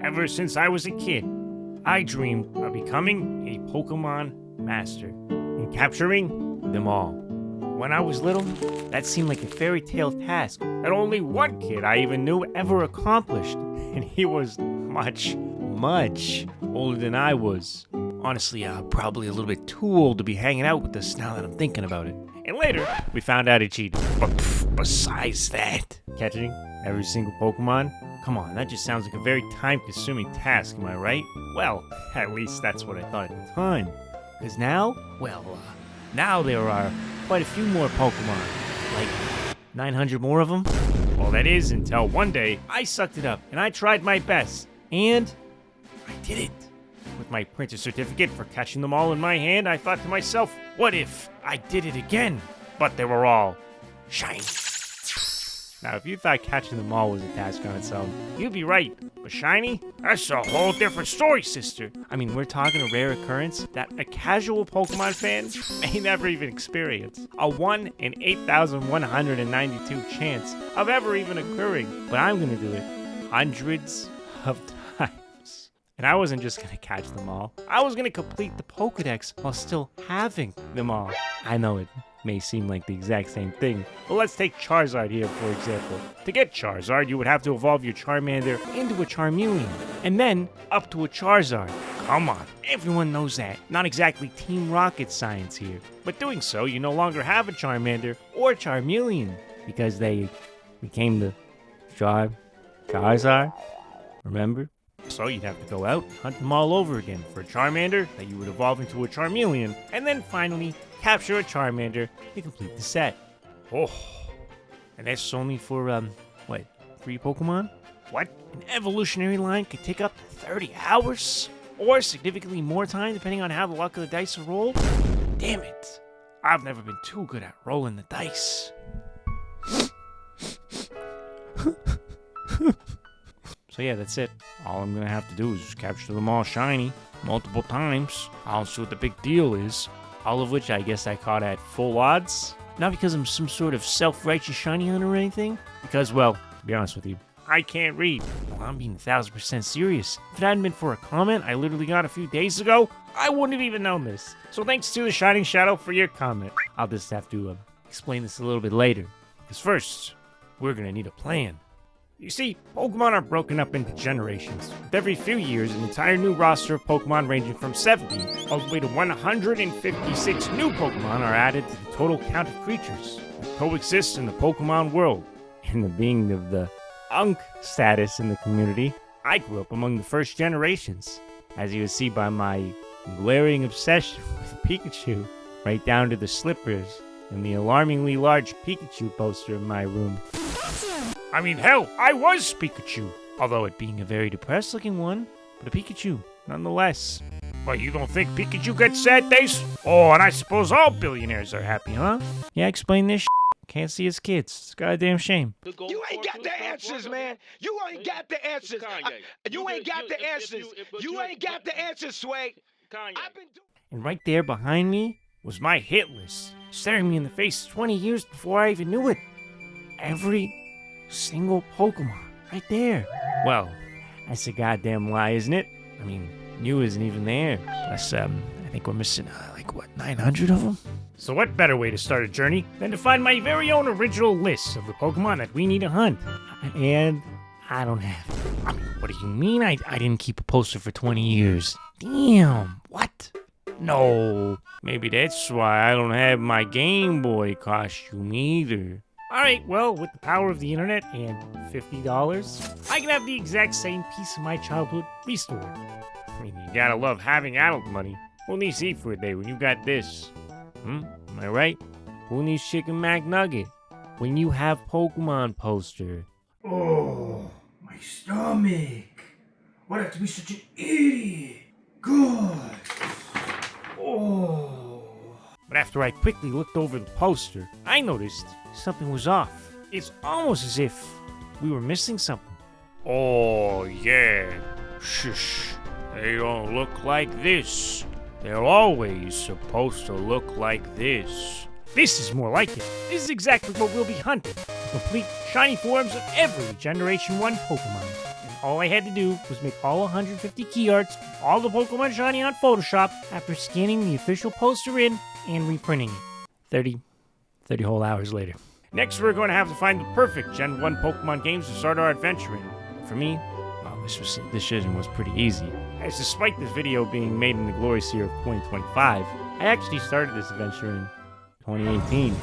Ever since I was a kid, I dreamed of becoming a Pokemon master and capturing them all. When I was little, that seemed like a fairy tale task that only one kid I even knew ever accomplished, and he was much, much older than I was. Honestly, probably a little bit too old to be hanging out with us now that I'm thinking about it. And later, we found out he cheated. But besides that, catching every single Pokemon? Come on, that just sounds like a very time-consuming task, am I right? Well, at least that's what I thought at the time. Because now, now there are quite a few more Pokemon. Like, 900 more of them? Well, that is until one day, I sucked it up, and I tried my best. And I did it. With my printed certificate for catching them all in my hand, I thought to myself, what if I did it again? But they were all shiny. Now, if you thought catching them all was a task on its own, you'd be right. But shiny? That's a whole different story, sister. I mean, we're talking a rare occurrence that a casual Pokemon fan may never even experience. A 1 in 8,192 chance of ever even occurring. But I'm gonna do it hundreds of times. And I wasn't just gonna catch them all. I was gonna complete the Pokedex while still having them all. I know it may seem like the exact same thing, but let's take Charizard here, for example. To get Charizard, you would have to evolve your Charmander into a Charmeleon, and then up to a Charizard. Come on, everyone knows that. Not exactly Team Rocket science here. But doing so, you no longer have a Charmander or Charmeleon, because they became the Charizard, remember? So you'd have to go out and hunt them all over again for a Charmander that you would evolve into a Charmeleon, and then finally capture a Charmander to complete the set. Oh, and that's only for, 3 Pokemon? What? An evolutionary line could take up to 30 hours? Or significantly more time depending on how the luck of the dice are rolled? Damn it. I've never been too good at rolling the dice. So yeah, that's it. All I'm gonna have to do is just capture them all shiny multiple times. I don't see what the big deal is. All of which I guess I caught at full odds. Not because I'm some sort of self-righteous shiny hunter or anything. Because, well, to be honest with you, I can't read. Well, I'm being 1,000% serious. If it hadn't been for a comment I literally got a few days ago, I wouldn't have even known this. So thanks to the Shining Shadow for your comment. I'll just have to explain this a little bit later. Because first, we're gonna need a plan. You see, Pokemon are broken up into generations. With every few years, an entire new roster of Pokemon ranging from 70 all the way to 156 new Pokemon are added to the total count of creatures that coexist in the Pokemon world. And the being of the Unk status in the community, I grew up among the first generations, as you will see by my glaring obsession with Pikachu, right down to the slippers and the alarmingly large Pikachu poster in my room. I mean, hell, I was Pikachu, although it being a very depressed-looking one, but a Pikachu, nonetheless. Well, you don't think Pikachu gets sad days? Oh, and I suppose all billionaires are happy, huh? Yeah, explain this Can't see his kids. It's a goddamn shame. You ain't got the answers, man. You ain't got the answers. You ain't got the answers. You ain't got the answers, Sway. And right there behind me was my hit list, staring me in the face 20 years before I even knew it. Every single Pokemon, right there. Well, that's a goddamn lie, isn't it? I mean, you isn't even there. Plus, I think we're missing, 900 of them? So what better way to start a journey than to find my very own original list of the Pokemon that we need to hunt? And I don't have it. I mean, what do you mean I didn't keep a poster for 20 years? Damn, what? No, maybe that's why I don't have my Game Boy costume either. Alright, well, with the power of the internet and $50, I can have the exact same piece of my childhood restored. I mean, you gotta love having adult money. Who needs eat for a day when you got this? Am I right? Who needs Chicken McNugget when you have Pokemon poster? Oh, my stomach. Why'd I have to be such an idiot? God. Oh. But after I quickly looked over the poster, I noticed something was off. It's almost as if we were missing something. Oh, yeah. Shush. They don't look like this. They're always supposed to look like this. This is more like it. This is exactly what we'll be hunting. Complete shiny forms of every Generation 1 Pokemon. And All I had to do was make all 150 key arts, all the Pokemon Shiny on Photoshop after scanning the official poster in and reprinting it. 30 whole hours later. Next, we're going to have to find the perfect Gen 1 Pokemon games to start our adventure in. For me, well, this decision was pretty easy. As despite this video being made in the glorious year of 2025, I actually started this adventure in 2018.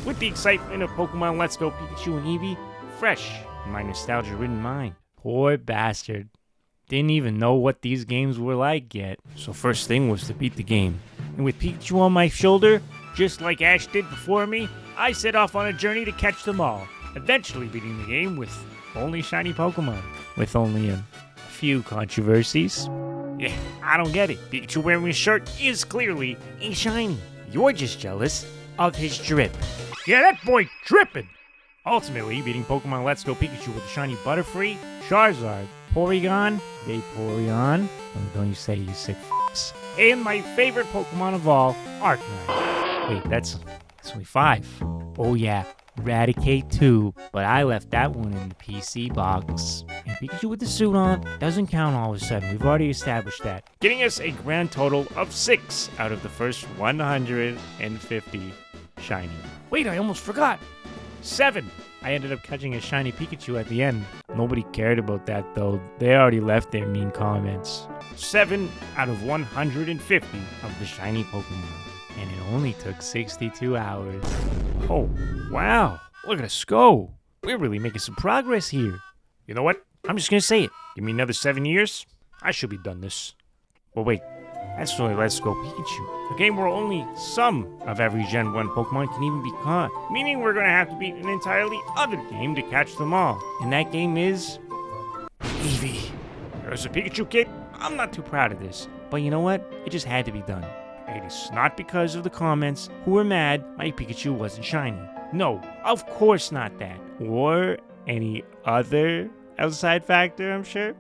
With the excitement of Pokemon Let's Go Pikachu and Eevee fresh in my nostalgia-ridden mind. Poor bastard. Didn't even know what these games were like yet. So first thing was to beat the game. And with Pikachu on my shoulder, just like Ash did before me, I set off on a journey to catch them all, eventually beating the game with only shiny Pokemon, with only a few controversies. Yeah, I don't get it. Pikachu wearing his shirt is clearly a shiny. You're just jealous of his drip. Yeah, that boy dripping! Ultimately, beating Pokemon Let's Go Pikachu with a shiny Butterfree, Charizard, Porygon, Vaporeon, don't you say you sick f***s, and my favorite Pokemon of all, Arcanine. Wait, that's only 5. Oh yeah, Raticate too, but I left that one in the PC box. And Pikachu with the suit on doesn't count all of a sudden, we've already established that. Getting us a grand total of 6 out of the first 150 shiny. Wait, I almost forgot! 7! I ended up catching a shiny Pikachu at the end. Nobody cared about that though, they already left their mean comments. 7 out of 150 of the shiny Pokemon. And it only took 62 hours. Oh, wow. Look at us go. We're really making some progress here. You know what? I'm just gonna say it. Give me another 7 years. I should be done this. Well, wait. That's only Let's Go Pikachu. A game where only some of every Gen 1 Pokemon can even be caught. Meaning we're gonna have to beat an entirely other game to catch them all. And that game is... Eevee. There's a Pikachu kid. I'm not too proud of this. But you know what? It just had to be done. It is not because of the comments who were mad my Pikachu wasn't shiny. No, of course not that. Or any other outside factor, I'm sure.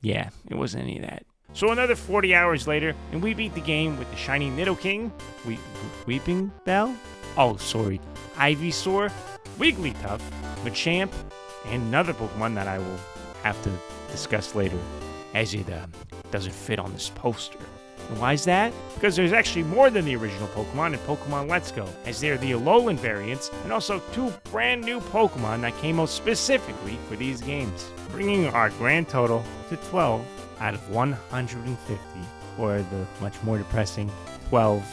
Yeah, it wasn't any of that. So another 40 hours later, and we beat the game with the shiny Nidoking, Weeping Bell? Oh, sorry. Ivysaur, Wigglytuff, Machamp, and another Pokemon that I will have to discuss later, as it doesn't fit on this poster. And why is that? Because there's actually more than the original Pokemon in Pokemon Let's Go, as they're the Alolan variants, and also 2 brand new Pokemon that came out specifically for these games, bringing our grand total to 12 out of 150, or the much more depressing 12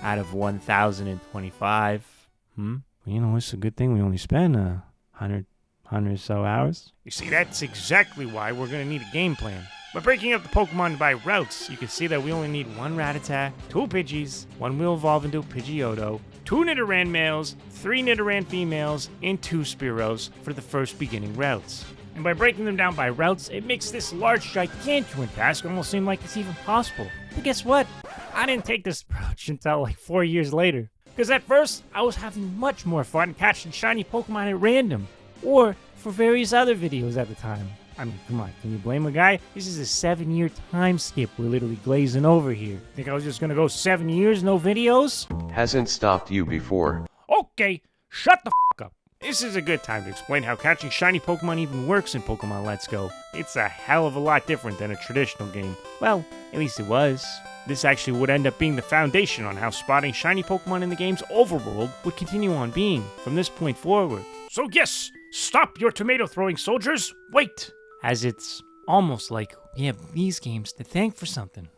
out of 1,025. Well, you know, it's a good thing we only spent 100 or so hours. You see, that's exactly why we're going to need a game plan. By breaking up the Pokemon by routes, you can see that we only need 1 Rattata, 2 Pidgeys, 1 will evolve into a Pidgeotto, 2 Nidoran males, 3 Nidoran females, and 2 Spearows for the first beginning routes. And by breaking them down by routes, it makes this large gigantuan task almost seem like it's even possible. But guess what? I didn't take this approach until like 4 years later. Because at first, I was having much more fun catching shiny Pokemon at random, or for various other videos at the time. I mean, come on, can you blame a guy? This is a 7-year time skip we're literally glazing over here. Think I was just gonna go 7 years, no videos? Hasn't stopped you before. Okay, shut the f*** up. This is a good time to explain how catching shiny Pokemon even works in Pokemon Let's Go. It's a hell of a lot different than a traditional game. Well, at least it was. This actually would end up being the foundation on how spotting shiny Pokemon in the game's overworld would continue on being from this point forward. So yes, stop your tomato throwing, soldiers! Wait! As it's almost like we have these games to thank for something.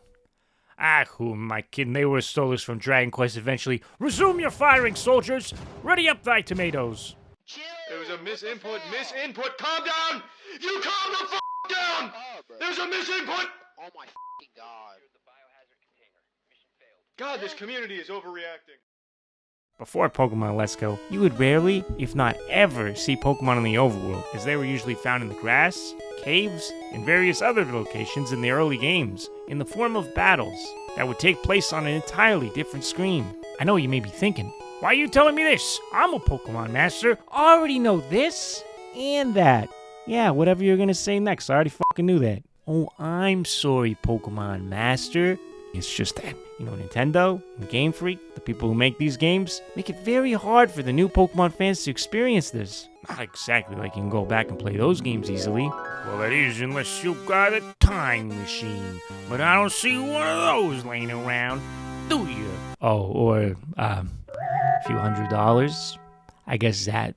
Ah, who am I kidding? They were stolas from Dragon Quest eventually. Resume your firing, soldiers! Ready up thy tomatoes! There was a misinput. Calm down! You calm the f*** down! There's a misinput! Oh my f***ing god. God, this community is overreacting. Before Pokemon Let's Go, you would rarely, if not ever, see Pokemon in the overworld, as they were usually found in the grass, caves, and various other locations in the early games, in the form of battles that would take place on an entirely different screen. I know you may be thinking, why are you telling me this? I'm a Pokemon master, I already know this and that. Yeah, whatever you're gonna say next, I already fucking knew that. Oh, I'm sorry, Pokemon master. It's just that, you know, Nintendo and Game Freak, the people who make these games, make it very hard for the new Pokemon fans to experience this. Not exactly like you can go back and play those games easily. Well, it is unless you got a time machine. But I don't see one of those laying around, do you? Oh, or, a few $100. I guess that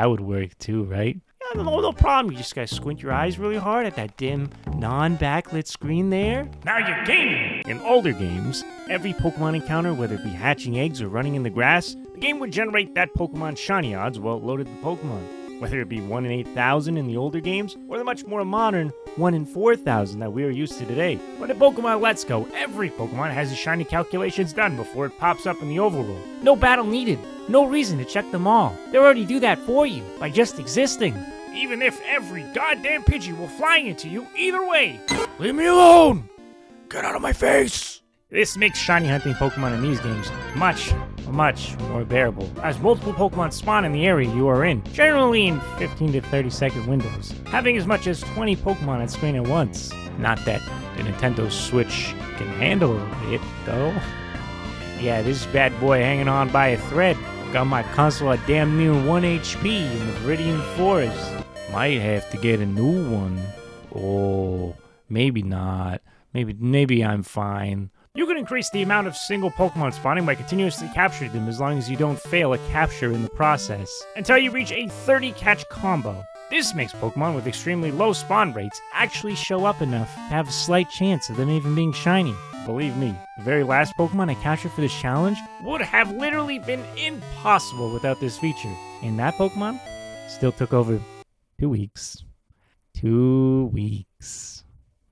would work too, right? Yeah, no problem. You just gotta squint your eyes really hard at that dim, non-backlit screen there. Now you're gaming! In older games, every Pokemon encounter, whether it be hatching eggs or running in the grass, the game would generate that Pokemon's shiny odds while it loaded the Pokemon. Whether it be 1 in 8,000 in the older games, or the much more modern 1 in 4,000 that we are used to today. But in Pokemon Let's Go, every Pokemon has his shiny calculations done before it pops up in the overworld. No battle needed, no reason to check them all. They already do that for you, by just existing. Even if every goddamn Pidgey will fly into you either way. Leave me alone! Get out of my face! This makes shiny hunting Pokemon in these games much more bearable, as multiple Pokemon spawn in the area you are in, generally in 15 to 30 second windows, having as much as 20 Pokemon on screen at once. Not that the Nintendo Switch can handle it, though. Yeah, this bad boy hanging on by a thread. Got my console at damn near 1 HP in the Veridian Forest. Might have to get a new one. Oh, maybe not. Maybe I'm fine. You can increase the amount of single Pokemon spawning by continuously capturing them as long as you don't fail a capture in the process, until you reach a 30 catch combo. This makes Pokemon with extremely low spawn rates actually show up enough to have a slight chance of them even being shiny. Believe me, the very last Pokemon I captured for this challenge would have literally been impossible without this feature. And that Pokemon still took over 2 weeks. 2 weeks.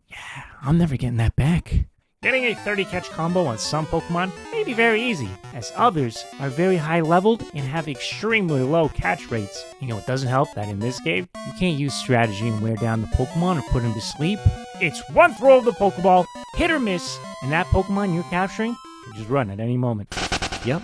Yeah, I'm never getting that back. Getting a 30 catch combo on some Pokemon may be very easy, as others are very high leveled and have extremely low catch rates. You know, it doesn't help that in this game, you can't use strategy and wear down the Pokemon or put him to sleep. It's one throw of the Pokeball, hit or miss, and that Pokemon you're capturing can just run at any moment. Yep,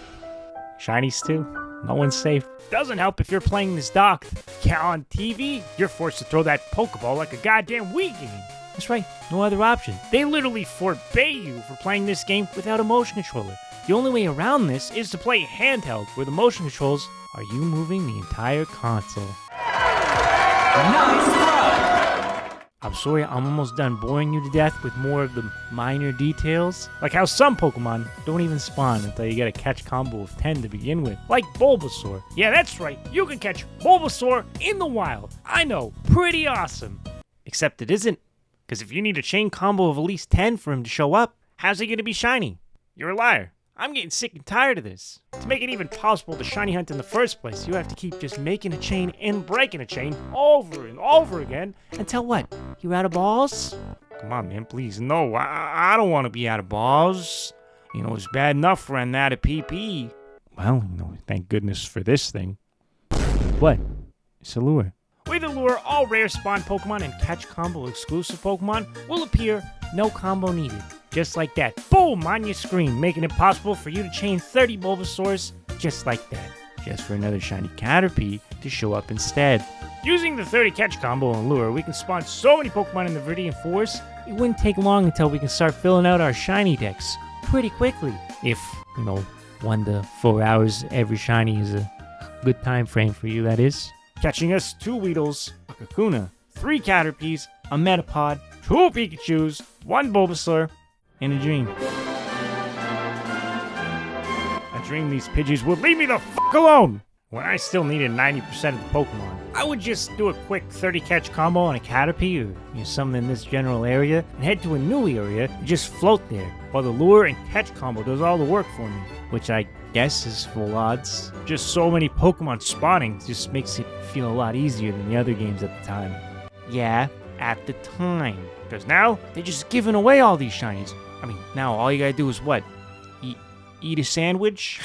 Shinies too. No one's safe. Doesn't help if you're playing this docked. Yeah, on TV, you're forced to throw that Pokeball like a goddamn Wii game. That's right, no other option. They literally forbade you for playing this game without a motion controller. The only way around this is to play handheld, where the motion controls are you moving the entire console. Nice run! I'm sorry, I'm almost done boring you to death with more of the minor details. Like how some Pokemon don't even spawn until you get a catch combo of 10 to begin with. Like Bulbasaur. Yeah, that's right, you can catch Bulbasaur in the wild. I know, pretty awesome. Except it isn't. Because if you need a chain combo of at least 10 for him to show up, how's he going to be shiny? You're a liar. I'm getting sick and tired of this. To make it even possible to shiny hunt in the first place, you have to keep just making a chain and breaking a chain over and over again until what? You're out of balls? Come on, man, please. No, I don't want to be out of balls. You know, it's bad enough for I'm out of PP. Well, you know, thank goodness for this thing. What? It's a lure. With a lure, all rare spawn Pokemon and catch combo exclusive Pokemon will appear, no combo needed. Just like that, boom, on your screen, making it possible for you to chain 30 Bulbasaurs just like that. Just for another shiny Caterpie to show up instead. Using the 30 catch combo and lure, we can spawn so many Pokemon in the Veridian Forest, it wouldn't take long until we can start filling out our shiny decks pretty quickly. If, 1 to 4 hours every shiny is a good time frame for you, that is. Catching us 2 Weedles, a Kakuna, 3 Caterpies, a Metapod, 2 Pikachus, 1 Bulbasaur, and a dream. A dream these Pidgeys would leave me the f*** alone! When I still needed 90% of the Pokemon, I would just do a quick 30 catch combo on a Caterpie or something in this general area and head to a new area and just float there, while the lure and catch combo does all the work for me, which I guess is full odds. Just so many Pokemon spawning just makes it feel a lot easier than the other games at the time. Yeah, at the time. Because now, they're just giving away all these shinies. I mean, now all you gotta do is what? Eat a sandwich?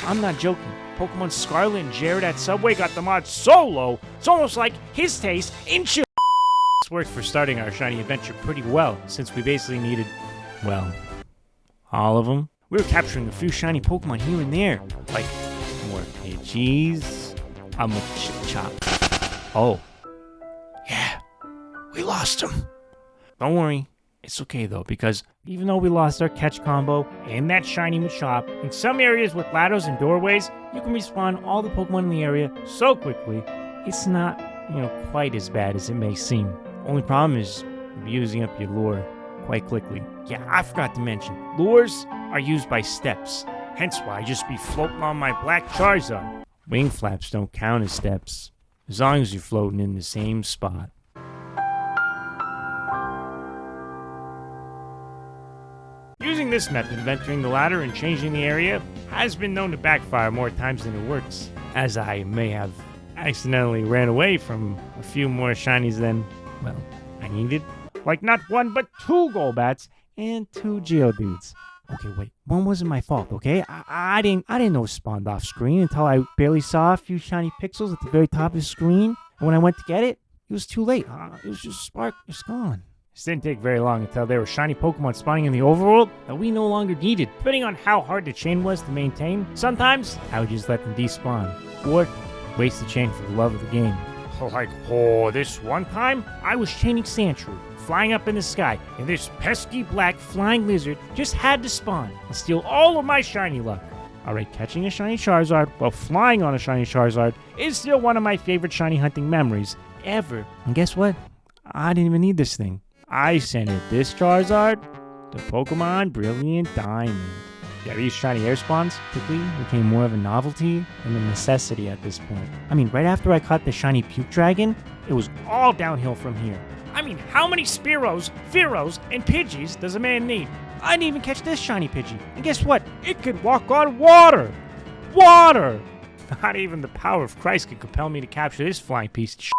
I'm not joking. Pokemon Scarlet and Jared at Subway got the mod so low, it's almost like his taste in chill. This worked for starting our shiny adventure pretty well, since we basically needed, well, all of them. We were capturing a few shiny Pokemon here and there, like more Pidgeys, a Machop. Oh, yeah, we lost him. Don't worry, it's okay though, because even though we lost our catch combo and that shiny Machop, in some areas with ladders and doorways, you can respawn all the Pokemon in the area so quickly it's not, quite as bad as it may seem. Only problem is using up your lure quite quickly. Yeah, I forgot to mention, lures are used by steps, hence why I just be floating on my black Charizard. Wing flaps don't count as steps, as long as you're floating in the same spot. Using this method of entering the ladder and changing the area has been known to backfire more times than it works, as I may have accidentally ran away from a few more shinies than, well, I needed. Like not one but 2 Golbats and 2 Geodudes. Okay, wait, one wasn't my fault, okay? I didn't know it spawned off screen until I barely saw a few shiny pixels at the very top of the screen. And when I went to get it, it was too late. It was just spark, it's gone. This didn't take very long until there were shiny Pokemon spawning in the overworld that we no longer needed. Depending on how hard the chain was to maintain, sometimes I would just let them despawn, or waste the chain for the love of the game. Like, this one time, I was chaining Sandshrew, flying up in the sky, and this pesky black flying lizard just had to spawn and steal all of my shiny luck. Alright, catching a shiny Charizard while flying on a shiny Charizard is still one of my favorite shiny hunting memories ever. And guess what? I didn't even need this thing. I sent it this Charizard to Pokemon Brilliant Diamond. Yeah, these shiny air spawns quickly became more of a novelty than a necessity at this point. I mean, right after I caught the shiny Puke Dragon, it was all downhill from here. I mean, how many Spearows, Fearows, and Pidgeys does a man need? I didn't even catch this shiny Pidgey. And guess what? It could walk on water! Water! Not even the power of Christ could compel me to capture this flying piece of shit.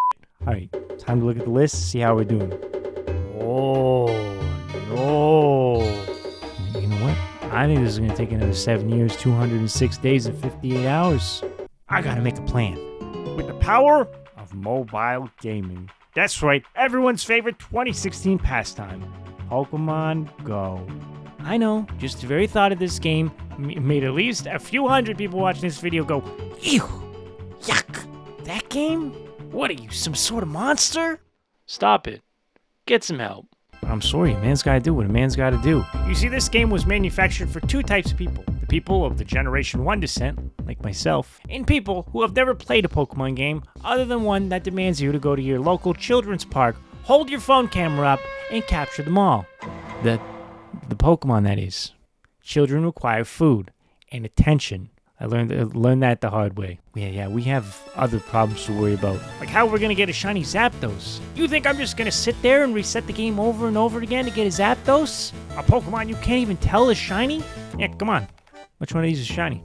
Alright, time to look at the list, see how we're doing. Oh, no. You know what? I think this is going to take another 7 years, 206 days, and 58 hours. I gotta make a plan. With the power of mobile gaming. That's right, everyone's favorite 2016 pastime, Pokemon Go. I know, just the very thought of this game made at least a few hundred people watching this video go, ew, yuck, that game? What are you, some sort of monster? Stop it. Get some help. I'm sorry, a man's gotta do what a man's gotta do. You see, this game was manufactured for 2 types of people. The people of the Generation 1 descent, like myself, and people who have never played a Pokemon game other than one that demands you to go to your local children's park, hold your phone camera up, and capture them all. The Pokemon, that is. Children require food and attention. I learned that the hard way. Yeah, we have other problems to worry about. Like how we're gonna get a shiny Zapdos. You think I'm just gonna sit there and reset the game over and over again to get a Zapdos? A Pokemon you can't even tell is shiny? Yeah, come on. Which one of these is shiny?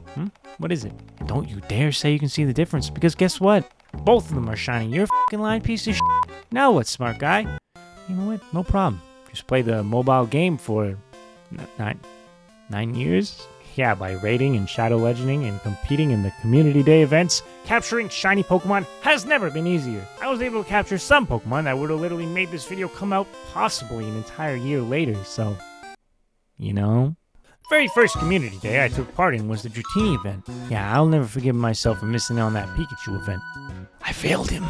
What is it? Don't you dare say you can see the difference, because guess what? Both of them are shiny. You're a fucking lying piece of shit. Now what, smart guy? You know what? No problem. Just play the mobile game for 9 years? Yeah, by raiding and shadow legending and competing in the community day events, capturing shiny Pokemon has never been easier. I was able to capture some Pokemon that would have literally made this video come out possibly an entire year later, so, you know. The very first community day I took part in was the Dratini event. Yeah, I'll never forgive myself for missing out on that Pikachu event. I failed him.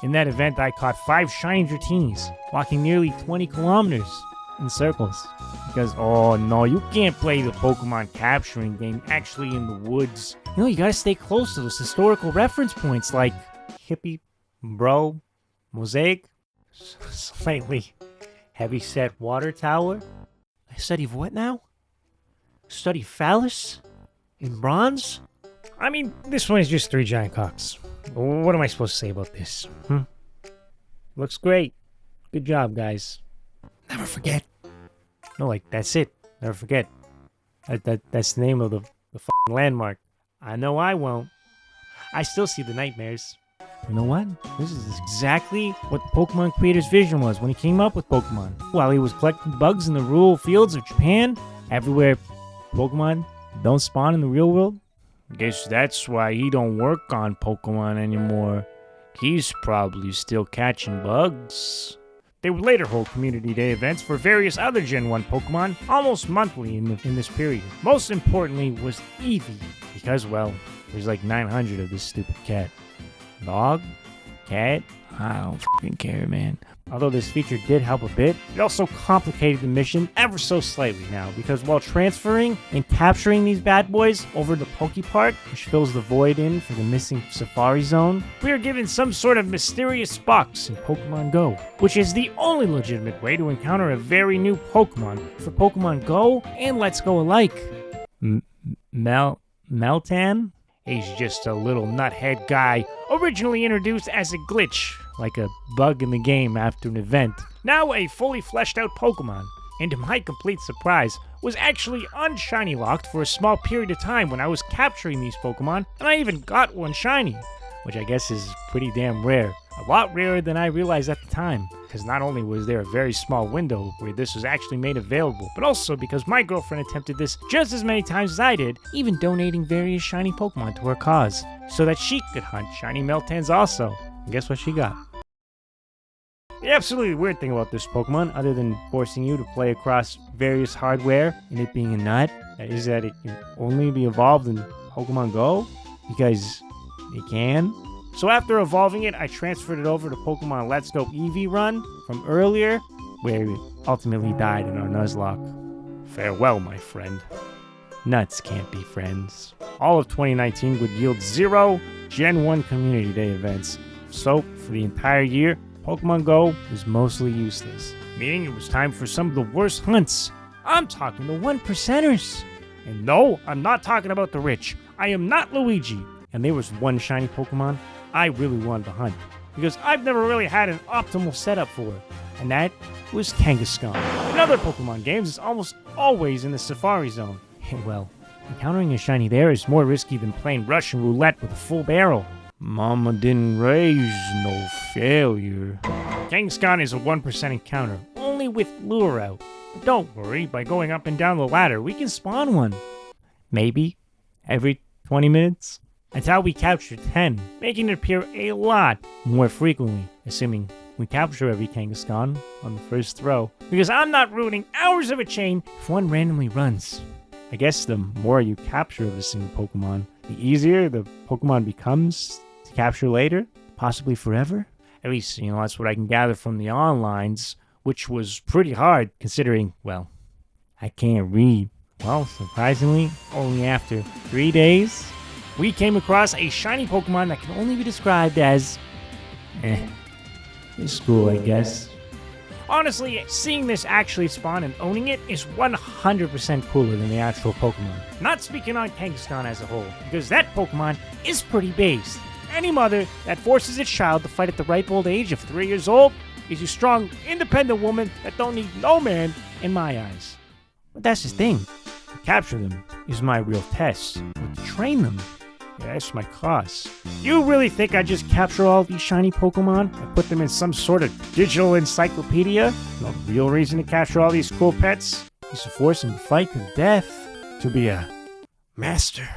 In that event, I caught 5 shiny Dratinis, walking nearly 20 kilometers in circles. Because, oh no, you can't play the Pokemon capturing game actually in the woods. You know, you gotta stay close to those historical reference points like Hippie, Bro, Mosaic, slightly heavy-set water tower. I study what now? Study phallus? In bronze? I mean, this one is just 3 giant cocks. What am I supposed to say about this? Looks great. Good job, guys. Never forget. No, like, that's it. Never forget. That's the name of the f***ing landmark. I know I won't. I still see the nightmares. You know what? This is exactly what the Pokemon creator's vision was when he came up with Pokemon. While he was collecting bugs in the rural fields of Japan, everywhere Pokemon don't spawn in the real world. Guess that's why he don't work on Pokemon anymore. He's probably still catching bugs. They would later hold community day events for various other Gen 1 Pokemon almost monthly in this period. Most importantly was Eevee, because, well, there's like 900 of this stupid cat. Dog? Cat? I don't fucking care, man. Although this feature did help a bit, it also complicated the mission ever so slightly now, because while transferring and capturing these bad boys over the Pokepark, which fills the void in for the missing Safari Zone, we are given some sort of mysterious box in Pokemon Go, which is the only legitimate way to encounter a very new Pokemon for Pokemon Go and Let's Go alike. Meltan? He's just a little nuthead guy, originally introduced as a glitch, like a bug in the game after an event. Now a fully fleshed out Pokemon, and to my complete surprise, was actually unshiny locked for a small period of time when I was capturing these Pokemon, and I even got one shiny, which I guess is pretty damn rare. A lot rarer than I realized at the time, because not only was there a very small window where this was actually made available, but also because my girlfriend attempted this just as many times as I did, even donating various shiny Pokemon to her cause, so that she could hunt shiny Meltans also. And guess what she got? The absolutely weird thing about this Pokemon, other than forcing you to play across various hardware and it being a nut, is that it can only be evolved in Pokemon Go, because it can. So after evolving it, I transferred it over to Pokemon Let's Go Eevee run from earlier, where it ultimately died in our Nuzlocke. Farewell, my friend. Nuts can't be friends. All of 2019 would yield 0 Gen 1 Community Day events. So, for the entire year, Pokemon Go was mostly useless, meaning it was time for some of the worst hunts. I'm talking the 1%ers. And no, I'm not talking about the rich. I am not Luigi. And there was one shiny Pokemon I really wanted to hunt, because I've never really had an optimal setup for it, and that was Kangaskhan. In other Pokemon games, it's almost always in the Safari Zone. And well, encountering a shiny there is more risky than playing Russian roulette with a full barrel. Mama didn't raise no failure. Kangaskhan is a 1% encounter, only with lure out. But don't worry, by going up and down the ladder, we can spawn one. Maybe every 20 minutes? Until we capture 10, making it appear a lot more frequently, assuming we capture every Kangaskhan on the first throw. Because I'm not ruining hours of a chain if one randomly runs. I guess the more you capture of a single Pokemon, the easier the Pokemon becomes to capture later, possibly forever. At least, that's what I can gather from the onlines, which was pretty hard considering, well, I can't read. Well, surprisingly, only after 3 days, we came across a shiny Pokemon that can only be described as it's cool, I guess. Honestly, seeing this actually spawn and owning it is 100% cooler than the actual Pokemon. Not speaking on Kangaskhan as a whole, because that Pokemon is pretty based. Any mother that forces its child to fight at the ripe old age of 3 years old is a strong, independent woman that don't need no man in my eyes. But that's the thing. To capture them is my real test. But to train them, that's my cost. You really think I just capture all these shiny Pokemon and put them in some sort of digital encyclopedia? No real reason to capture all these cool pets is to force them to fight to the death. To be a master.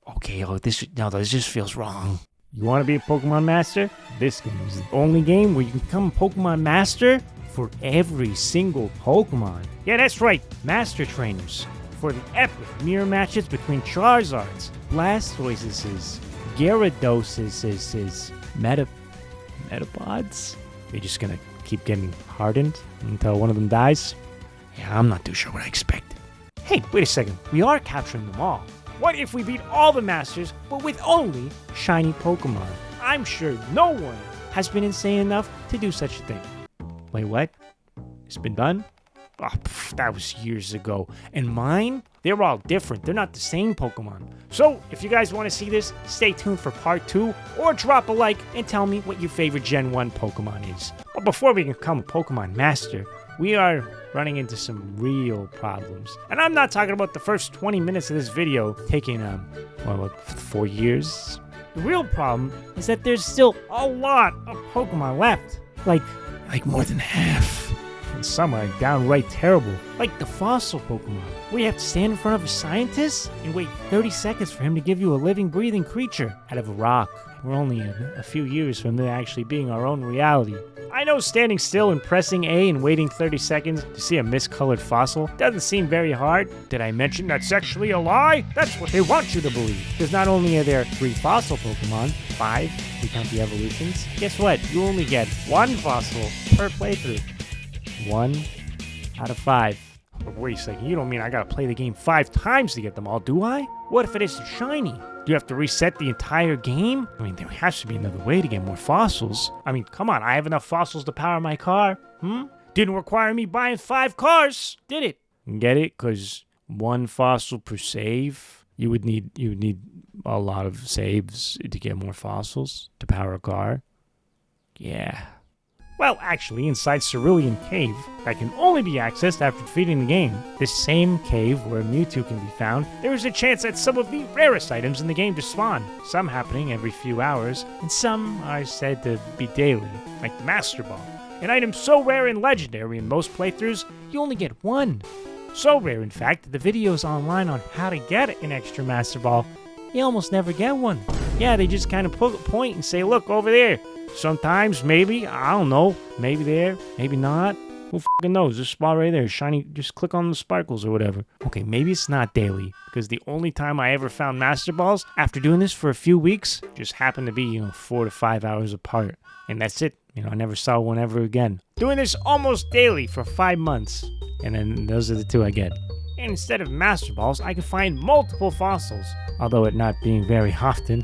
Okay, this just feels wrong. You want to be a Pokemon master? This game is the only game where you can become a Pokemon master for every single Pokemon. Yeah, that's right, master trainers. For the epic mirror matches between Charizards, Blastoises, Gyarados, Metapods? They're just gonna keep getting hardened until one of them dies? Yeah, I'm not too sure what I expected. Hey, wait a second. We are capturing them all. What if we beat all the masters, but with only shiny Pokemon? I'm sure no one has been insane enough to do such a thing. Wait, what? It's been done? Oh, that was years ago. And mine? They're all different. They're not the same Pokemon. So, if you guys want to see this, stay tuned for part 2, or drop a like and tell me what your favorite Gen 1 Pokemon is. But before we can become a Pokemon Master, we are running into some real problems. And I'm not talking about the first 20 minutes of this video taking, 4 years. The real problem is that there's still a lot of Pokemon left. Like more than half. And some are downright terrible, like the fossil Pokemon, where you have to stand in front of a scientist and wait 30 seconds for him to give you a living, breathing creature out of a rock. we're only a few years from there actually being our own reality. I know standing still and pressing A and waiting 30 seconds to see a miscolored fossil doesn't seem very hard. Did I mention that's actually a lie? That's what they want you to believe. Because not only are there 3 fossil Pokemon, 5 if we count the evolutions, guess what? You only get 1 fossil per playthrough. 1 out of 5. But wait a second, you don't mean I gotta play the game 5 times to get them all, do I? What if it is a shiny? Do you have to reset the entire game? I mean, there has to be another way to get more fossils. I mean, come on, I have enough fossils to power my car. Didn't require me buying 5 cars, did it? Get it? Because 1 fossil per save, you would need a lot of saves to get more fossils to power a car. Yeah. Well, actually, inside Cerulean Cave, that can only be accessed after defeating the game. This same cave where Mewtwo can be found, there is a chance that some of the rarest items in the game to spawn, some happening every few hours, and some are said to be daily, like the Master Ball. An item so rare and legendary in most playthroughs, you only get 1. So rare, in fact, that the videos online on how to get an extra Master Ball, you almost never get one. Yeah, they just kind of point and say, look, over there. Sometimes, maybe, I don't know, maybe there, maybe not. Who fucking knows? This spot right there, shiny, just click on the sparkles or whatever. Okay, maybe it's not daily, because the only time I ever found Master Balls, after doing this for a few weeks, just happened to be, 4 to 5 hours apart. And that's it. I never saw one ever again. Doing this almost daily for 5 months. And then those are the 2 I get. And instead of Master Balls, I can find multiple fossils. Although it not being very often,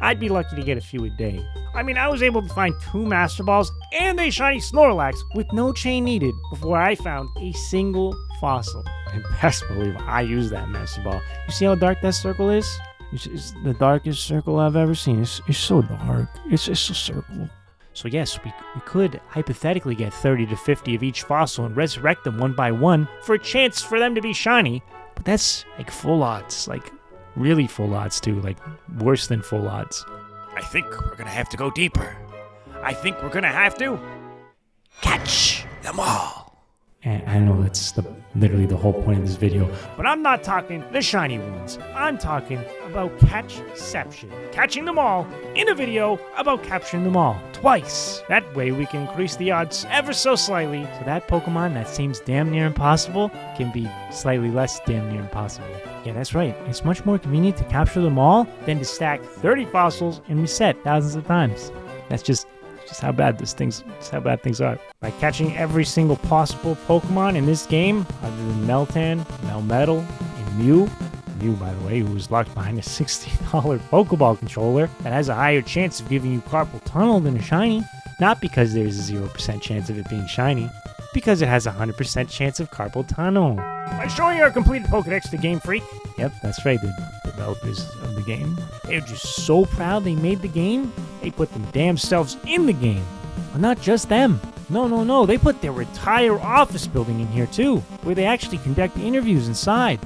I'd be lucky to get a few a day. I mean, I was able to find 2 Master Balls and a shiny Snorlax with no chain needed before I found a single fossil. And best believe I used that Master Ball. You see how dark that circle is? It's the darkest circle I've ever seen. It's so dark. It's a circle. So yes, we could hypothetically get 30 to 50 of each fossil and resurrect them one by one for a chance for them to be shiny. But that's like full odds, like really full odds too, like worse than full odds. I think we're gonna have to go deeper. I think we're gonna have to catch them all. And I know that's literally the whole point of this video, but I'm not talking the shiny ones. I'm talking about catchception. Catching them all in a video about capturing them all twice. That way we can increase the odds ever so slightly, so that Pokemon that seems damn near impossible can be slightly less damn near impossible. Yeah, that's right. It's much more convenient to capture them all than to stack 30 fossils and reset thousands of times. That's just how bad things are. By catching every single possible Pokemon in this game, other than Meltan, Melmetal, and Mew, by the way, who was locked behind a $60 Pokeball controller that has a higher chance of giving you carpal tunnel than a shiny, not because there's a 0% chance of it being shiny, because it has a 100% chance of carpal tunnel. By showing our completed Pokedex to Game Freak, yep, that's right, the developers of the game, they're just so proud they made the game, they put them damn selves in the game. But not just them. No, they put their entire office building in here too, where they actually conduct interviews inside.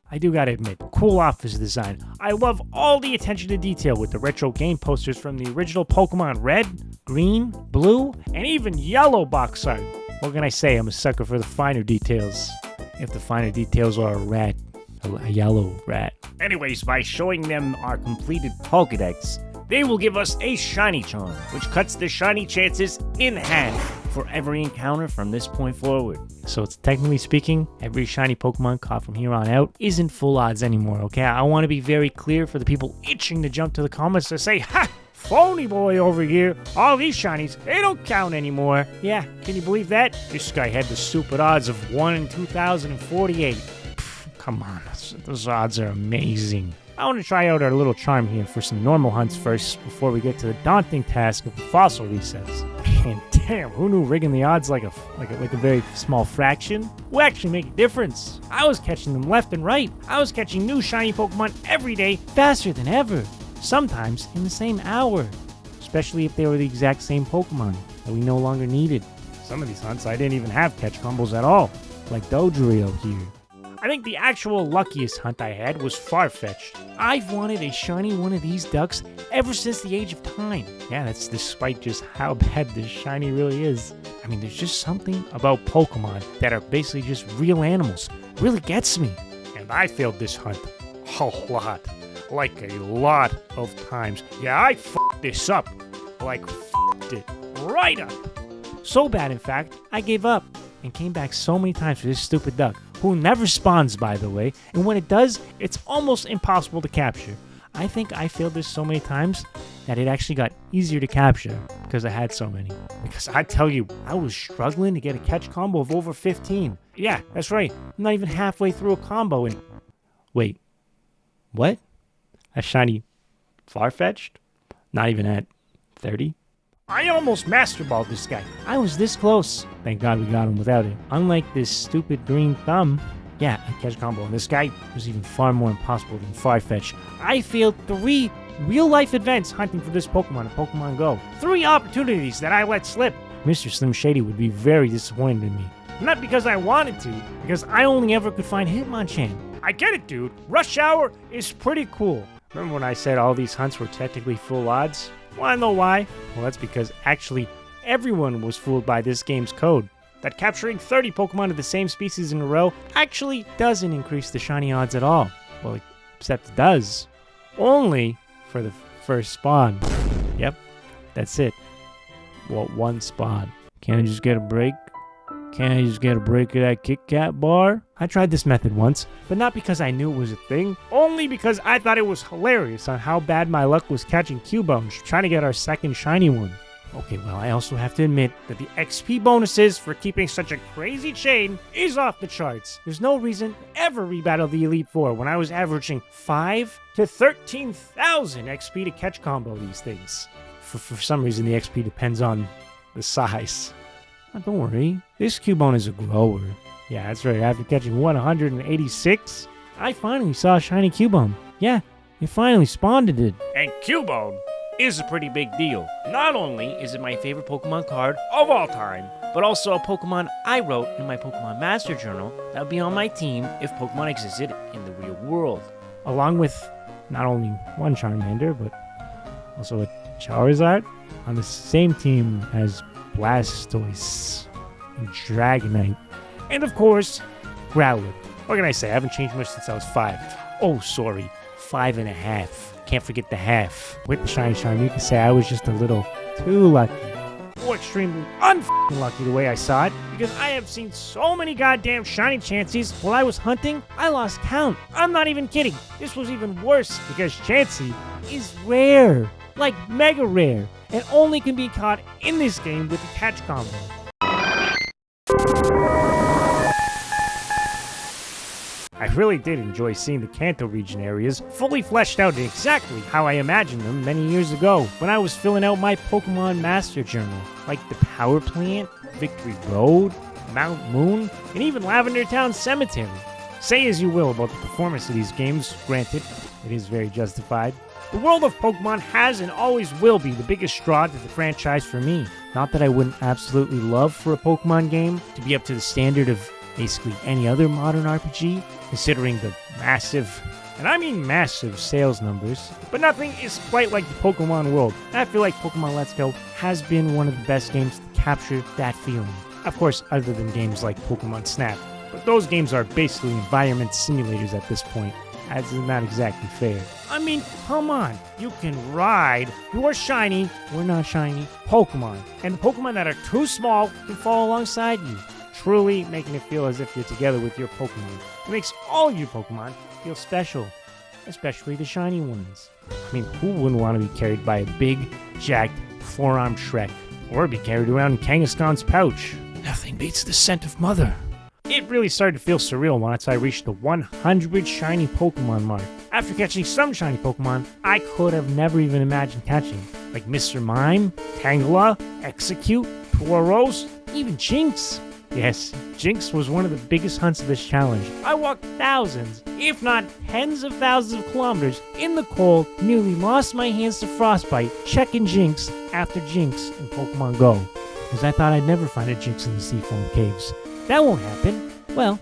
I do gotta admit, cool office design. I love all the attention to detail with the retro game posters from the original Pokemon Red, Green, Blue, and even Yellow box art. What can I say? I'm a sucker for the finer details. If the finer details are a rat, a yellow rat. Anyways, by showing them our completed Pokedex, they will give us a shiny charm, which cuts the shiny chances in half for every encounter from this point forward. So it's technically speaking, every shiny Pokemon caught from here on out isn't full odds anymore, okay? I want to be very clear for the people itching to jump to the comments to say, ha! Phony boy over here. All these shinies, they don't count anymore. Yeah, can you believe that? This guy had the stupid odds of 1 in 2048. Come on, those odds are amazing. I want to try out our little charm here for some normal hunts first before we get to the daunting task of the fossil resets. And damn, who knew rigging the odds like a very small fraction will actually make a difference? I was catching them left and right. I was catching new shiny Pokemon every day faster than ever. Sometimes in the same hour, especially if they were the exact same Pokemon that we no longer needed. Some of these hunts I didn't even have catch combos at all, like Dodrio here. I think the actual luckiest hunt I had was Farfetch'd. I've wanted a shiny one of these ducks ever since the age of time. Yeah, that's despite just how bad this shiny really is. I mean, there's just something about Pokemon that are basically just real animals. It really gets me. And I failed this hunt a lot. Like a lot of times. Yeah, I fucked this up. Like, fucked it right up. So bad, in fact, I gave up and came back so many times for this stupid duck, who never spawns, by the way, and when it does, it's almost impossible to capture. I think I failed this so many times that it actually got easier to capture because I had so many. Because I tell you, I was struggling to get a catch combo of over 15. Yeah, that's right. I'm not even halfway through a combo and... Wait. What? A shiny Farfetch'd? Not even at 30? I almost masterballed this guy. I was this close. Thank God we got him without it. Unlike this stupid green thumb, yeah, I catch combo on this guy was even far more impossible than Farfetch. I failed 3 real-life events hunting for this Pokemon in Pokemon Go. 3 opportunities that I let slip. Mr. Slim Shady would be very disappointed in me. Not because I wanted to, because I only ever could find Hitmonchan. I get it, dude. Rush Hour is pretty cool. Remember when I said all these hunts were technically full odds? Wanna know why? Well, that's because actually everyone was fooled by this game's code. That capturing 30 Pokemon of the same species in a row actually doesn't increase the shiny odds at all. Well, except it does. Only for the first spawn. Yep, that's it. Well, 1 spawn. Can't I just get a break? Can't I just get a break of that Kit Kat bar? I tried this method once, but not because I knew it was a thing, only because I thought it was hilarious on how bad my luck was catching Cubone, trying to get our second shiny one. Okay, well, I also have to admit that the XP bonuses for keeping such a crazy chain is off the charts. There's no reason to ever rebattle the Elite Four when I was averaging 5 to 13,000 XP to catch combo these things. For some reason, the XP depends on the size. Oh, don't worry, this Cubone is a grower. Yeah, that's right, after catching 186, I finally saw a shiny Cubone. Yeah, it finally spawned it. And Cubone is a pretty big deal. Not only is it my favorite Pokemon card of all time, but also a Pokemon I wrote in my Pokemon Master Journal that would be on my team if Pokemon existed in the real world. Along with not only one Charmander, but also a Charizard on the same team as Blastoise and Dragonite. And of course, Growlithe. What can I say? I haven't changed much since I was 5. Oh, sorry, 5.5. Can't forget the half. With the shiny charm, you can say I was just a little too lucky. Or extremely lucky the way I saw it, because I have seen so many goddamn shiny Chanseys while I was hunting, I lost count. I'm not even kidding. This was even worse, because Chansey is rare. Like mega rare. And only can be caught in this game with the catch combo. I really did enjoy seeing the Kanto region areas fully fleshed out exactly how I imagined them many years ago when I was filling out my Pokemon Master Journal, like the Power Plant, Victory Road, Mount Moon, and even Lavender Town Cemetery. Say as you will about the performance of these games, granted, it is very justified. The world of Pokemon has and always will be the biggest draw to the franchise for me. Not that I wouldn't absolutely love for a Pokemon game to be up to the standard of basically any other modern RPG, considering the massive, and I mean massive, sales numbers, but nothing is quite like the Pokemon world. I feel like Pokemon Let's Go has been one of the best games to capture that feeling. Of course, other than games like Pokemon Snap, but those games are basically environment simulators at this point. That's not exactly fair. I mean, come on. You can ride your shiny, or not shiny, Pokemon. And the Pokemon that are too small can fall alongside you, truly making it feel as if you're together with your Pokemon. It makes all your Pokemon feel special, especially the shiny ones. I mean, who wouldn't want to be carried by a big, jacked, four-armed Shrek? Or be carried around in Kangaskhan's pouch? Nothing beats the scent of mother. It really started to feel surreal once I reached the 100 shiny Pokemon mark. After catching some shiny Pokemon I could have never even imagined catching, like Mr. Mime, Tangela, Execute, Tauros, even Jinx. Yes, Jinx was one of the biggest hunts of this challenge. I walked thousands, if not tens of thousands of kilometers in the cold, nearly lost my hands to frostbite, checking Jinx after Jinx in Pokemon Go, because I thought I'd never find a Jinx in the Seafoam Caves. That won't happen. Well,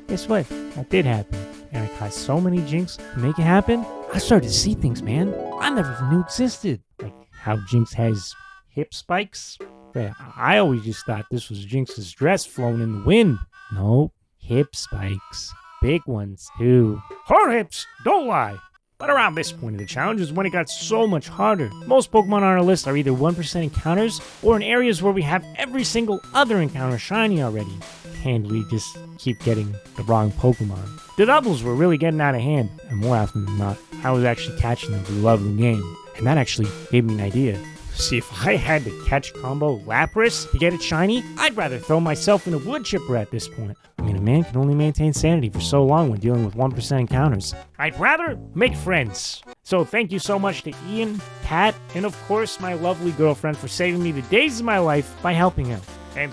guess what? That did happen. And I caught so many Jinx to make it happen, I started to see things, man, I never even knew existed. Like how Jinx has hip spikes. Yeah, I always just thought this was Jinx's dress flowing in the wind. Nope, hip spikes. Big ones, too. Her hips, don't lie. But around this point of the challenge is when it got so much harder. Most Pokemon on our list are either 1% encounters or in areas where we have every single other encounter shiny already. And we just keep getting the wrong Pokemon. The doubles were really getting out of hand, and more often than not, I was actually catching them for the love of the game. And that actually gave me an idea. See, if I had to catch combo Lapras to get it shiny, I'd rather throw myself in a wood chipper at this point. I mean, a man can only maintain sanity for so long when dealing with 1% encounters. I'd rather make friends. So thank you so much to Ian, Kat, and of course my lovely girlfriend for saving me the days of my life by helping out. And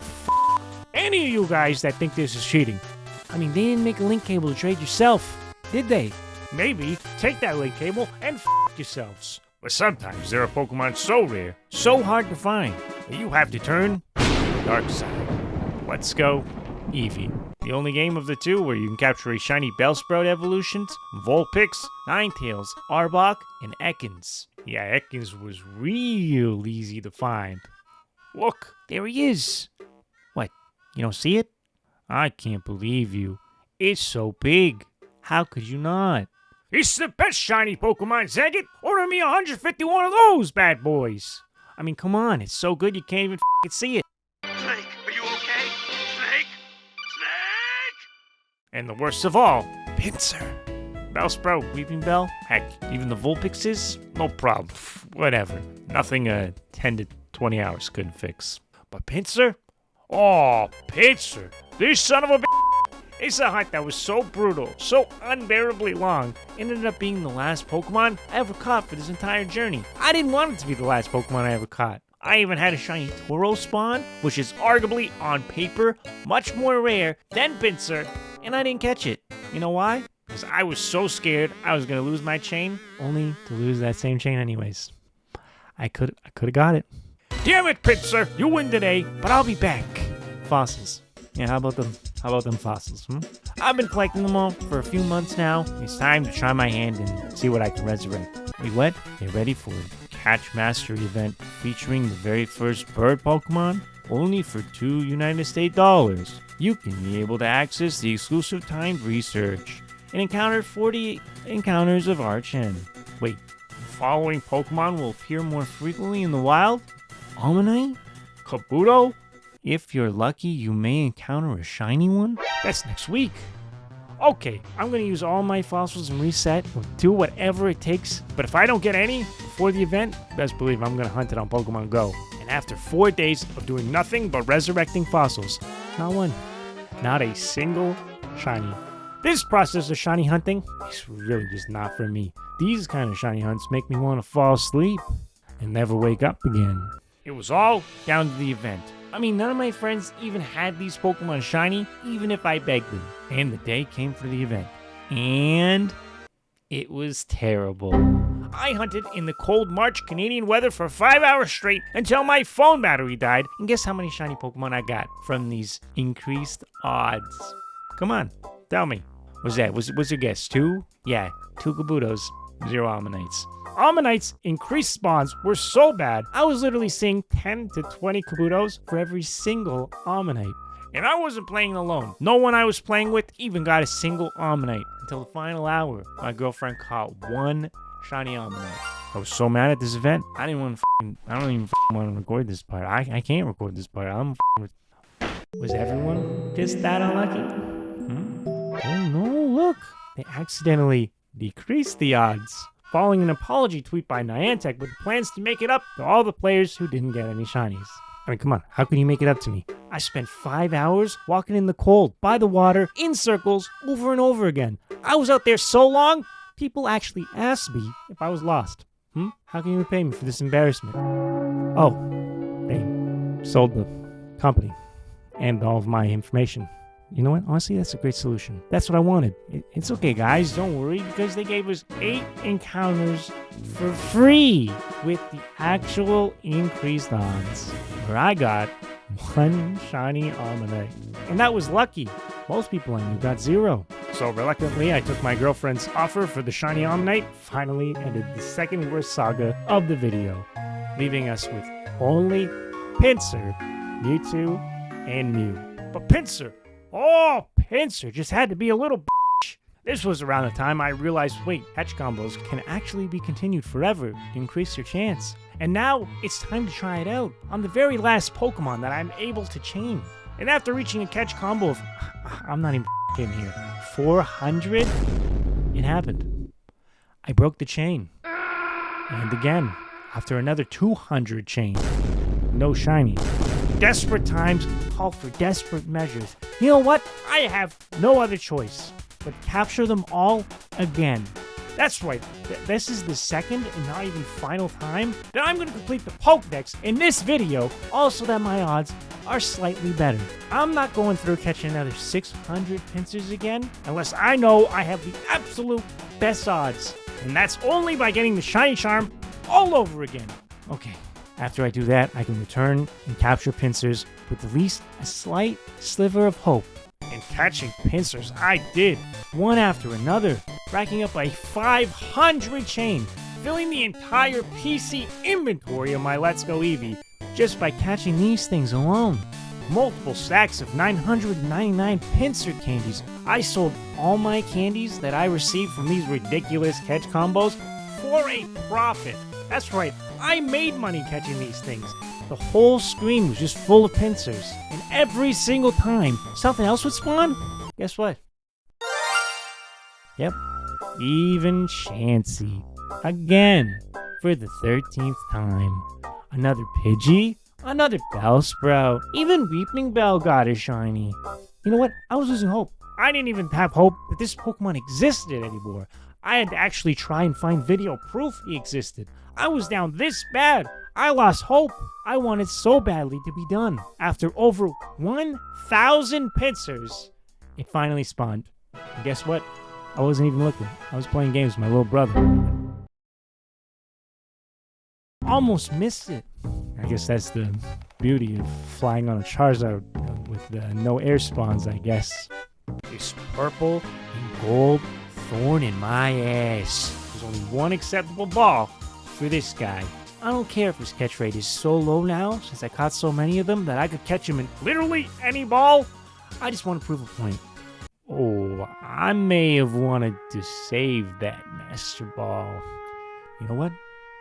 any of you guys that think this is cheating. I mean, they didn't make a link cable to trade yourself, did they? Maybe take that link cable and yourselves. But sometimes there are Pokemon so rare, so hard to find, that you have to turn to the dark side. Let's go, Eevee. The only game of the two where you can capture a shiny Bellsprout evolutions, Vulpix, Ninetales, Arbok, and Ekans. Yeah, Ekans was real easy to find. Look, there he is. What, you don't see it? I can't believe you. It's so big. How could you not? It's the best shiny Pokemon, Zagat! Order me 151 of those bad boys! I mean, come on, it's so good you can't even see it. Snake, are you okay? Snake? Snake! And the worst of all, Pinsir. Bellsprout, Weeping Bell, heck, even the Vulpixes, no problem, whatever. Nothing 10 to 20 hours couldn't fix. But Pinsir? Oh, Pinsir, this son of a bitch! It's a hunt that was so brutal, so unbearably long, ended up being the last Pokemon I ever caught for this entire journey. I didn't want it to be the last Pokemon I ever caught. I even had a shiny Tauros spawn, which is arguably, on paper, much more rare than Pinsir, and I didn't catch it. You know why? Because I was so scared I was going to lose my chain, only to lose that same chain anyways. I could have got it. Damn it, Pinsir! You win today, but I'll be back. Fossils. Yeah, how about them fossils, I've been collecting them all for a few months now. It's time to try my hand and see what I can resurrect. Wait, what? Get ready for a Catch Mastery event featuring the very first bird Pokemon, only for $2 United States dollars. You can be able to access the exclusive timed research and encounter 40 encounters of Archen. Wait, the following Pokemon will appear more frequently in the wild? Almanite? Kabuto? If you're lucky, you may encounter a shiny one? That's next week. Okay, I'm gonna use all my fossils and reset, or do whatever it takes. But if I don't get any before the event, best believe I'm gonna hunt it on Pokemon Go. And after 4 days of doing nothing but resurrecting fossils, not one, not a single shiny. This process of shiny hunting is really just not for me. These kind of shiny hunts make me want to fall asleep and never wake up again. It was all down to the event. I mean, none of my friends even had these Pokemon shiny, even if I begged them. And the day came for the event. And it was terrible. I hunted in the cold March Canadian weather for 5 hours straight until my phone battery died. And guess how many shiny Pokemon I got from these increased odds? Come on, tell me. What's your guess? 2? Yeah, 2 Kabutos, 0 Almanites. Almanites' increased spawns were so bad, I was literally seeing 10 to 20 Kabutos for every single Almanite. And I wasn't playing alone. No one I was playing with even got a single Almanite until the final hour. My girlfriend caught 1 shiny Almanite. I was so mad at this event, I don't even want to record this part. I can't record this part. Was everyone just that unlucky? Oh no, look. They accidentally decreased the odds. Following an apology tweet by Niantic with plans to make it up to all the players who didn't get any shinies. I mean, come on, how can you make it up to me? I spent 5 hours walking in the cold, by the water, in circles, over and over again. I was out there so long, people actually asked me if I was lost. How can you repay me for this embarrassment? Oh, they sold the company and all of my information. You know what? Honestly, that's a great solution. That's what I wanted. It's okay, guys. Don't worry, because they gave us 8 encounters for free with the actual increased odds, where I got 1 shiny Almanite. And that was lucky. Most people I knew got 0. So reluctantly, I took my girlfriend's offer for the shiny Almanite, finally ended the second worst saga of the video, leaving us with only Pinsir, Mewtwo, and Mew. But Pinsir, oh, Pinsir just had to be a little bitch. This was around the time I realized, wait, catch combos can actually be continued forever to increase your chance. And now, it's time to try it out on the very last Pokemon that I'm able to chain. And after reaching a catch combo of, I'm not even kidding here, 400, it happened. I broke the chain. And again, after another 200 chain, no shiny. Desperate times call for desperate measures. You know what? I have no other choice but capture them all again. That's right, this is the second and not even final time that I'm going to complete the Pokédex in this video, also that my odds are slightly better. I'm not going through catching another 600 Pinsers again, unless I know I have the absolute best odds. And that's only by getting the Shiny Charm all over again. Okay, after I do that, I can return and capture Pinsers with at least a slight sliver of hope. And catching Pinsers, I did, one after another, racking up a 500 chain, filling the entire PC inventory of my Let's Go Eevee just by catching these things alone. Multiple stacks of 999 Pinsir candies. I sold all my candies that I received from these ridiculous catch combos for a profit. That's right, I made money catching these things. The whole screen was just full of Pinsers, and every single time something else would spawn, guess what? Yep, even Chansy. Again, for the 13th time. Another Pidgey, another Bellsprout, even Weeping Bell got a shiny. You know what? I was losing hope. I didn't even have hope that this Pokemon existed anymore. I had to actually try and find video proof he existed. I was down this bad. I lost hope. I wanted so badly to be done. After over 1,000 Pinsers, it finally spawned. And guess what? I wasn't even looking. I was playing games with my little brother. Almost missed it. I guess that's the beauty of flying on a Charizard with no air spawns, I guess. This purple and gold thorn in my ass. There's only one acceptable ball for this guy. I don't care if his catch rate is so low now, since I caught so many of them that I could catch him in literally any ball. I just want to prove a point. Oh, I may have wanted to save that Master Ball. You know what?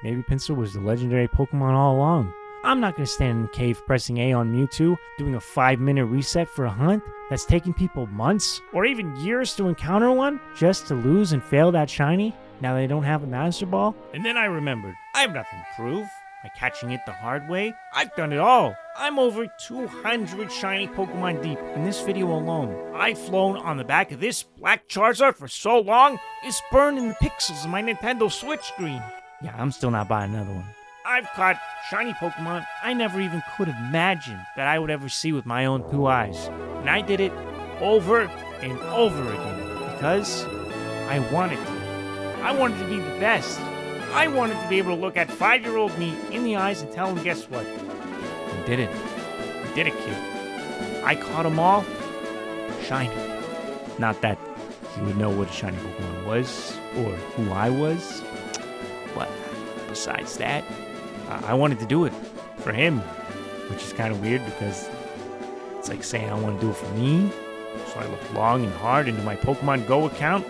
Maybe Pinsir was the legendary Pokemon all along. I'm not going to stand in the cave pressing A on Mewtwo, doing a 5-minute reset for a hunt that's taking people months or even years to encounter one, just to lose and fail that shiny. Now they don't have a Master Ball. And then I remembered, I have nothing to prove. By catching it the hard way, I've done it all. I'm over 200 shiny Pokemon deep in this video alone. I've flown on the back of this black Charizard for so long, it's burned in the pixels of my Nintendo Switch screen. Yeah, I'm still not buying another one. I've caught shiny Pokemon I never even could have imagined that I would ever see with my own 2 eyes. And I did it over and over again because I wanted to. I wanted to be the best. I wanted to be able to look at 5-year-old me in the eyes and tell him, guess what? You did it. You did it, kid. I caught them all shiny. Not that you would know what a shiny Pokemon was or who I was. But besides that, I wanted to do it for him, which is kind of weird because it's like saying I want to do it for me. So I looked long and hard into my Pokemon Go account,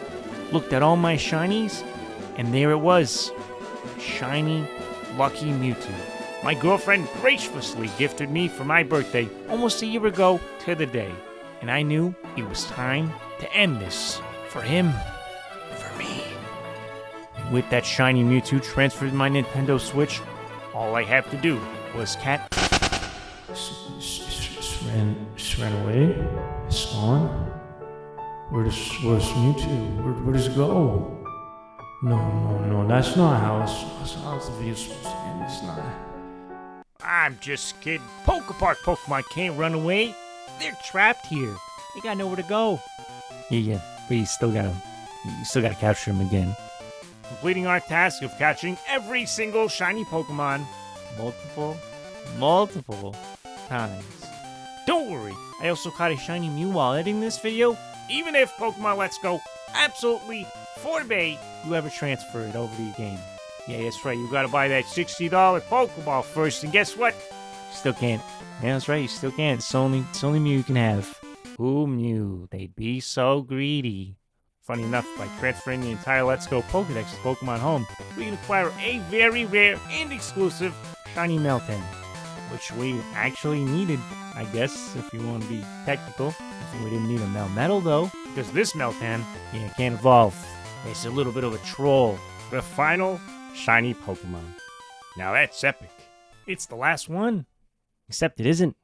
looked at all my shinies, and there it was. Shiny, lucky Mewtwo. My girlfriend graciously gifted me for my birthday almost a year ago to the day. And I knew it was time to end this. For him. For me. And with that shiny Mewtwo transferred to my Nintendo Switch, all I have to do was ran away? It's gone? Where's Mewtwo? Where does it go? No, that's not how the video's supposed to end. It's not. I'm just kidding. Pokepark Pokemon can't run away. They're trapped here. They got nowhere to go. Yeah, but you still gotta capture them again. Completing our task of catching every single shiny Pokemon multiple times. Don't worry, I also caught a shiny Mew while editing this video. Even if Pokemon Let's Go absolutely forbade you ever transfer it over to your game. Yeah, that's right, you gotta buy that $60 Pokeball first, and guess what? You still can't. Yeah, that's right, you still can't. It's only Mew you can have. Who knew they'd be so greedy? Funny enough, by transferring the entire Let's Go Pokedex to Pokemon Home, we can acquire a very rare and exclusive Shiny Meltan, which we actually needed, I guess, if you want to be technical. We didn't need a Melmetal, though, because this Meltan, can't evolve. It's a little bit of a troll. The final Shiny Pokemon. Now that's epic. It's the last one. Except it isn't.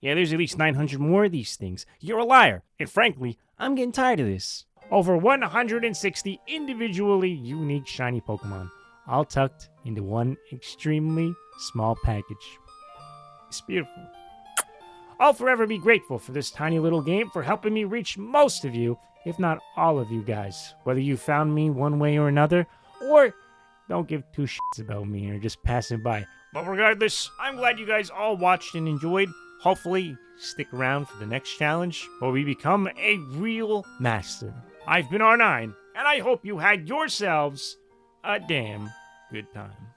Yeah, there's at least 900 more of these things. You're a liar. And frankly, I'm getting tired of this. Over 160 individually unique shiny Pokemon, all tucked into one extremely small package. It's beautiful. I'll forever be grateful for this tiny little game for helping me reach most of you, if not all of you guys. Whether you found me one way or another, or don't give two shits about me or just passing by. But regardless, I'm glad you guys all watched and enjoyed. Hopefully, stick around for the next challenge, where we become a real master. I've been R9, and I hope you had yourselves a damn good time.